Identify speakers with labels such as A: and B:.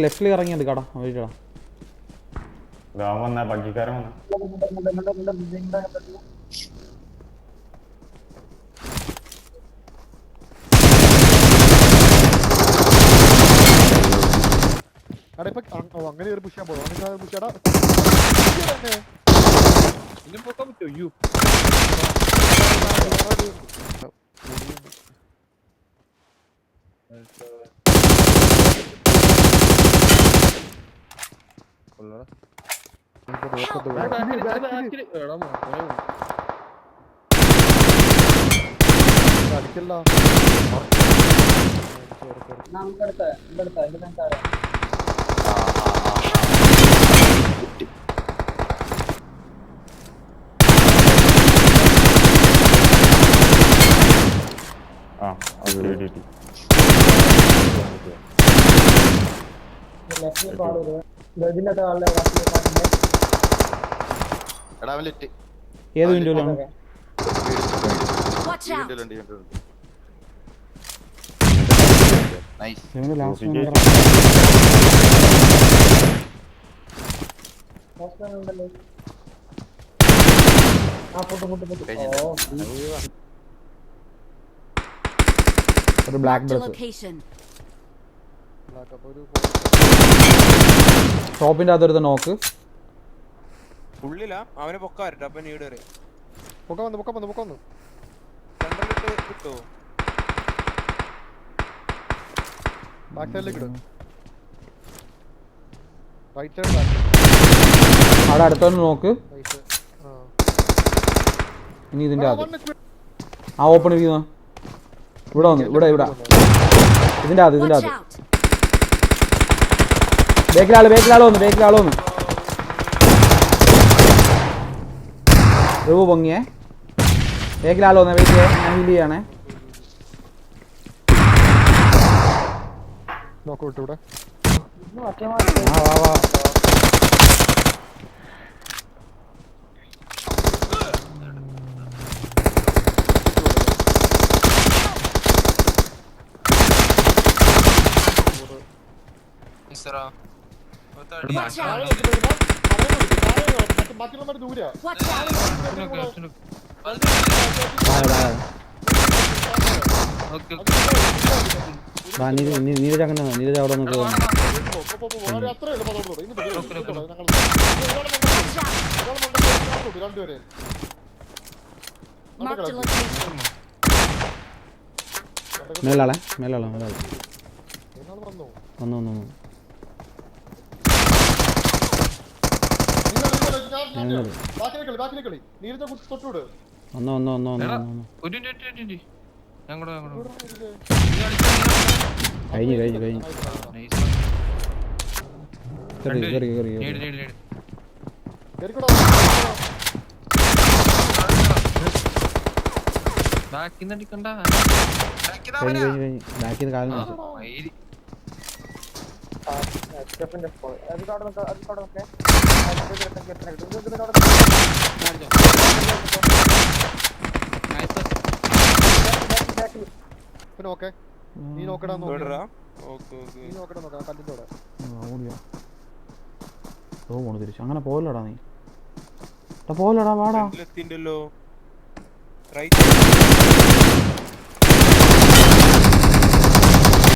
A: ലെഫ്റ്റിൽ ഇറങ്ങിയത് കട വീഴടാ.
B: ബഗ്ഗിക്കാരൻ
C: അങ്ങനെ ഒരു പുഷാൻ പോകും പുഷാടാ
D: പോക്കാൻ പറ്റുമോ?
C: അടിക്കല്ല
A: ഏത് വിൻഡോയിലാണ്? ഒരു ബ്ലാക്ക് ഡ്രസ് ഷോപ്പിന്റെ അകത്തൊരു നോക്ക്
D: ഉള്ളിലാ. അവനെ പൊക്ക വരട്ടെ. അപ്പൊ നീട് വരെ
C: പൊക്ക വന്നു
D: സെന്ററിലിട്ട് കിട്ടോ?
C: ബാക്ക് സൈഡിലേക്ക് ഇടും. റൈറ്റ് സൈഡ്
A: അവിടെ അടുത്തൊന്ന് നോക്ക്. ഇനി ഇതിന്റെ അകത്ത് ആ ഓപ്പൺ ചെയ്യുന്ന ഇവിടെ വന്നു. ഇവിടെ ഇതിന്റെ അകത്ത് ബേക്കിലാള് വന്നു. രൂപ പൊങ്ങിയേ. ബേക്കിലാള് വന്നേ. വെയിറ്റ് ചെയ്യാൻ ഞാൻ ഹീൽ ചെയ്യണേ.
C: നോക്ക് വിട്ടു ഇവിടെ.
A: വാ നീരജ് അങ്ങനെ നീരജ് അവിടെ നിന്ന് മേലാളെ വന്നു കഴിഞ്ഞു ബാക്കിന്ന് കാലം
C: നീ നോക്കടാ
A: തിരിച്ചു. അങ്ങനെ പോലടാ നീ പോലടാ വാടാ.